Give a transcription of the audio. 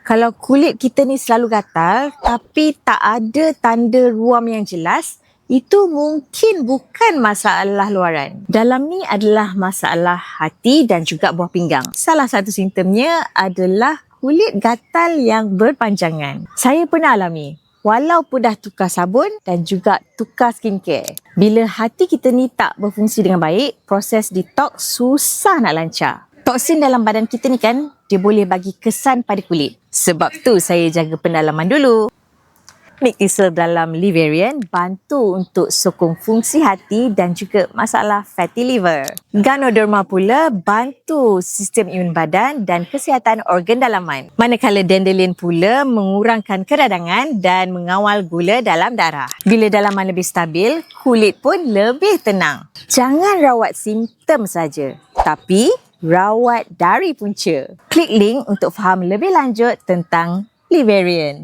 Kalau kulit kita ni selalu gatal tapi tak ada tanda ruam yang jelas, itu mungkin bukan masalah luaran. Dalam ni adalah masalah hati dan juga buah pinggang. Salah satu simptomnya adalah kulit gatal yang berpanjangan. Saya pernah alami. Walaupun dah tukar sabun dan juga tukar skincare. Bila hati kita ni tak berfungsi dengan baik, proses detox susah nak lancar. Toksin dalam badan kita ni kan, dia boleh bagi kesan pada kulit. Sebab tu saya jaga pendalaman dulu. Mictisel dalam Liverian bantu untuk sokong fungsi hati dan juga masalah fatty liver. Ganoderma pula bantu sistem imun badan dan kesihatan organ dalaman. Manakala Dandelion pula mengurangkan keradangan dan mengawal gula dalam darah. Bila dalaman lebih stabil, kulit pun lebih tenang. Jangan rawat simptom saja, tapi rawat dari punca. Klik link untuk faham lebih lanjut tentang Liverian.